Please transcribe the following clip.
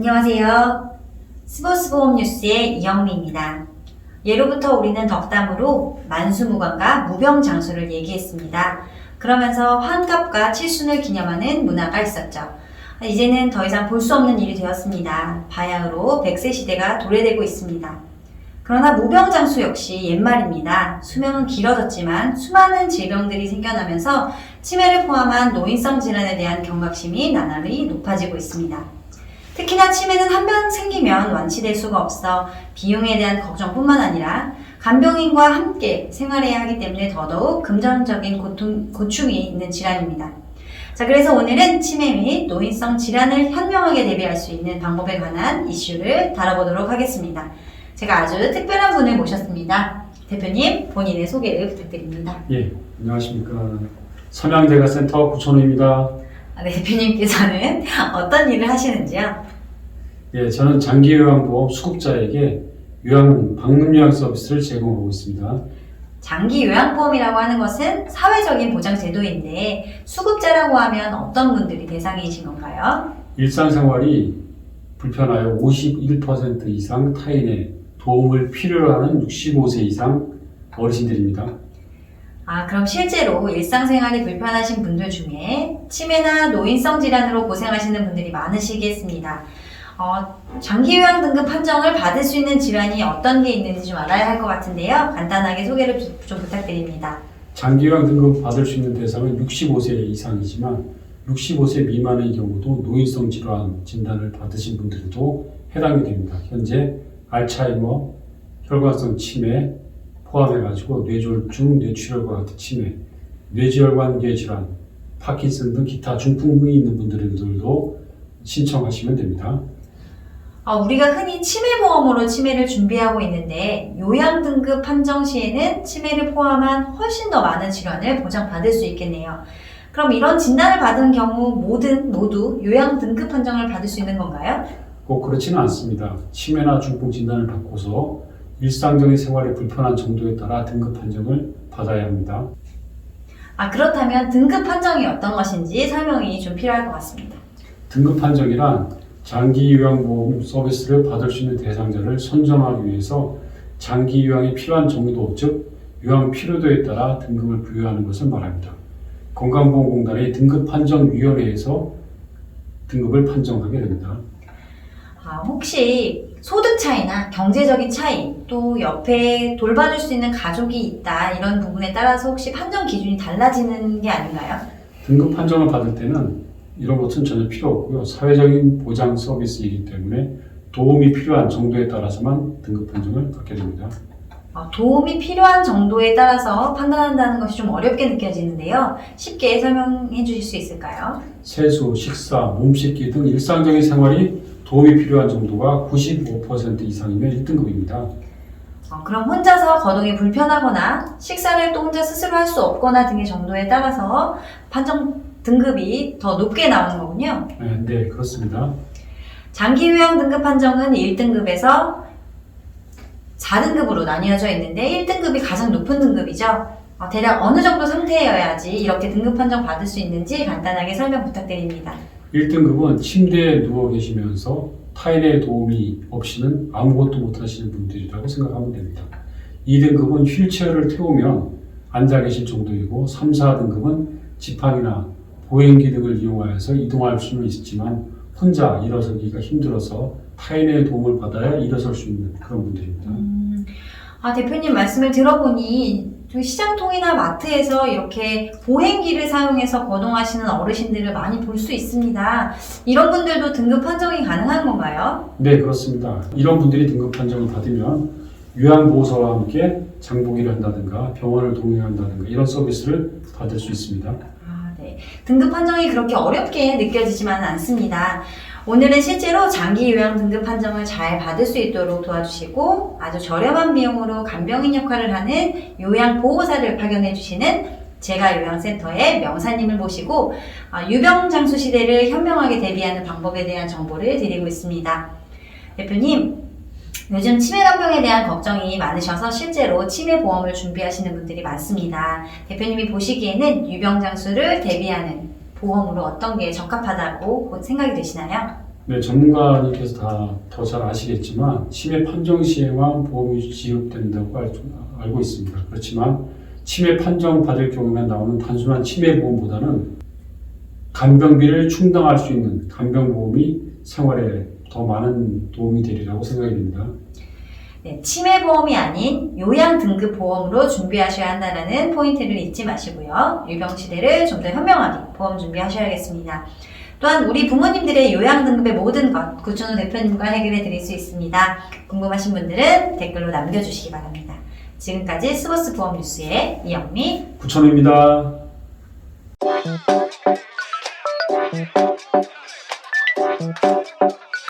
안녕하세요. 스포츠보험 뉴스의 이영미입니다. 예로부터 우리는 덕담으로 만수무강과 무병장수를 얘기했습니다. 그러면서 환갑과 칠순을 기념하는 문화가 있었죠. 이제는 더 이상 볼 수 없는 일이 되었습니다. 바야흐로 100세 시대가 도래되고 있습니다. 그러나 무병장수 역시 옛말입니다. 수명은 길어졌지만 수많은 질병들이 생겨나면서 치매를 포함한 노인성 질환에 대한 경각심이 나날이 높아지고 있습니다. 특히나 치매는 한 번 생기면 완치될 수가 없어 비용에 대한 걱정뿐만 아니라 간병인과 함께 생활해야 하기 때문에 더더욱 금전적인 고충이 있는 질환입니다. 자, 그래서 오늘은 치매 및 노인성 질환을 현명하게 대비할 수 있는 방법에 관한 이슈를 다뤄보도록 하겠습니다. 제가 아주 특별한 분을 모셨습니다. 대표님, 본인의 소개를 부탁드립니다. 예, 안녕하십니까. 삼양대가센터 구천우입니다. 네, 대표님께서는 어떤 일을 하시는지요? 예, 저는 장기요양보험 수급자에게 방문 요양 서비스를 제공하고 있습니다. 장기요양보험이라고 하는 것은 사회적인 보장 제도인데 수급자라고 하면 어떤 분들이 대상이신 건가요? 일상생활이 불편하여 51% 이상 타인의 도움을 필요로 하는 65세 이상 어르신들입니다. 그럼 실제로 일상생활이 불편하신 분들 중에 치매나 노인성 질환으로 고생하시는 분들이 많으시겠습니다. 장기요양 등급 판정을 받을 수 있는 질환이 어떤 게 있는지 좀 알아야 할 것 같은데요. 간단하게 소개를 좀 부탁드립니다. 장기요양 등급 받을 수 있는 대상은 65세 이상이지만 65세 미만의 경우도 노인성 질환 진단을 받으신 분들도 해당이 됩니다. 현재 알츠하이머, 혈관성 치매 포함해가지고 뇌졸중, 뇌출혈과 같은 치매, 뇌지혈관계 질환, 파킨슨 등 기타 중풍이 있는 분들도 신청하시면 됩니다. 우리가 흔히 치매보험으로 치매를 준비하고 있는데 요양 등급 판정 시에는 치매를 포함한 훨씬 더 많은 질환을 보장받을 수 있겠네요. 그럼 이런 진단을 받은 경우 모두 요양 등급 판정을 받을 수 있는 건가요? 꼭 그렇지는 않습니다. 치매나 중풍 진단을 받고서 일상적인 생활이 불편한 정도에 따라 등급 판정을 받아야 합니다. 그렇다면 등급 판정이 어떤 것인지 설명이 좀 필요할 것 같습니다. 등급 판정이란 장기 요양보험 서비스를 받을 수 있는 대상자를 선정하기 위해서 장기 요양이 필요한 정도, 즉 요양 필요도에 따라 등급을 부여하는 것을 말합니다. 건강보험공단의 등급판정위원회에서 등급을 판정하게 됩니다. 혹시 소득 차이나 경제적인 차이, 또 옆에 돌봐줄 수 있는 가족이 있다, 이런 부분에 따라서 혹시 판정 기준이 달라지는 게 아닌가요? 등급 판정을 받을 때는 이런 것은 전혀 필요 없고요. 사회적인 보장 서비스이기 때문에 도움이 필요한 정도에 따라서만 등급 판정을 받게 됩니다. 도움이 필요한 정도에 따라서 판단한다는 것이 좀 어렵게 느껴지는데요. 쉽게 설명해 주실 수 있을까요? 세수, 식사, 몸 씻기 등 일상적인 생활이 도움이 필요한 정도가 95% 이상이면 1등급입니다. 그럼 혼자서 거동이 불편하거나 식사를 또 혼자 스스로 할 수 없거나 등의 정도에 따라서 판정 등급이 더 높게 나오는 거군요. 네, 그렇습니다. 장기요양 등급 판정은 1등급에서 4등급으로 나뉘어져 있는데 1등급이 가장 높은 등급이죠. 대략 어느 정도 상태여야지 이렇게 등급 판정 받을 수 있는지 간단하게 설명 부탁드립니다. 1등급은 침대에 누워 계시면서 타인의 도움이 없이는 아무것도 못하시는 분들이라고 생각하면 됩니다. 2등급은 휠체어를 태우면 앉아 계실 정도이고 3, 4등급은 지팡이나 보행기 등을 이용하여서 이동할 수는 있지만 혼자 일어서기가 힘들어서 타인의 도움을 받아야 일어설 수 있는 그런 분들입니다. 대표님 말씀을 들어보니 시장통이나 마트에서 이렇게 보행기를 사용해서 거동하시는 어르신들을 많이 볼 수 있습니다. 이런 분들도 등급 판정이 가능한 건가요? 네, 그렇습니다. 이런 분들이 등급 판정을 받으면 요양보호사와 함께 장보기를 한다든가 병원을 동행한다든가 이런 서비스를 받을 수 있습니다. 네. 등급 판정이 그렇게 어렵게 느껴지지만은 않습니다. 오늘은 실제로 장기 요양 등급 판정을 잘 받을 수 있도록 도와주시고 아주 저렴한 비용으로 간병인 역할을 하는 요양보호사를 파견해 주시는 제가요양센터의 명사님을 모시고 유병장수 시대를 현명하게 대비하는 방법에 대한 정보를 드리고 있습니다. 대표님, 요즘 치매간병에 대한 걱정이 많으셔서 실제로 치매보험을 준비하시는 분들이 많습니다. 대표님이 보시기에는 유병장수를 대비하는 보험으로 어떤 게 적합하다고 생각이 되시나요? 네, 전문가님께서 다 더 잘 아시겠지만 치매 판정 시에만 보험이 지급된다고 알고 있습니다. 그렇지만 치매 판정 받을 경우에 나오는 단순한 치매 보험보다는 간병비를 충당할 수 있는 간병보험이 생활에 더 많은 도움이 되리라고 생각이 됩니다. 네, 치매보험이 아닌 요양등급보험으로 준비하셔야 한다는 포인트를 잊지 마시고요. 유병시대를 좀 더 현명하게 보험 준비하셔야겠습니다. 또한 우리 부모님들의 요양등급의 모든 것 구천우 대표님과 해결해 드릴 수 있습니다. 궁금하신 분들은 댓글로 남겨주시기 바랍니다. 지금까지 스버스 보험 뉴스의 이영미, 구천우입니다.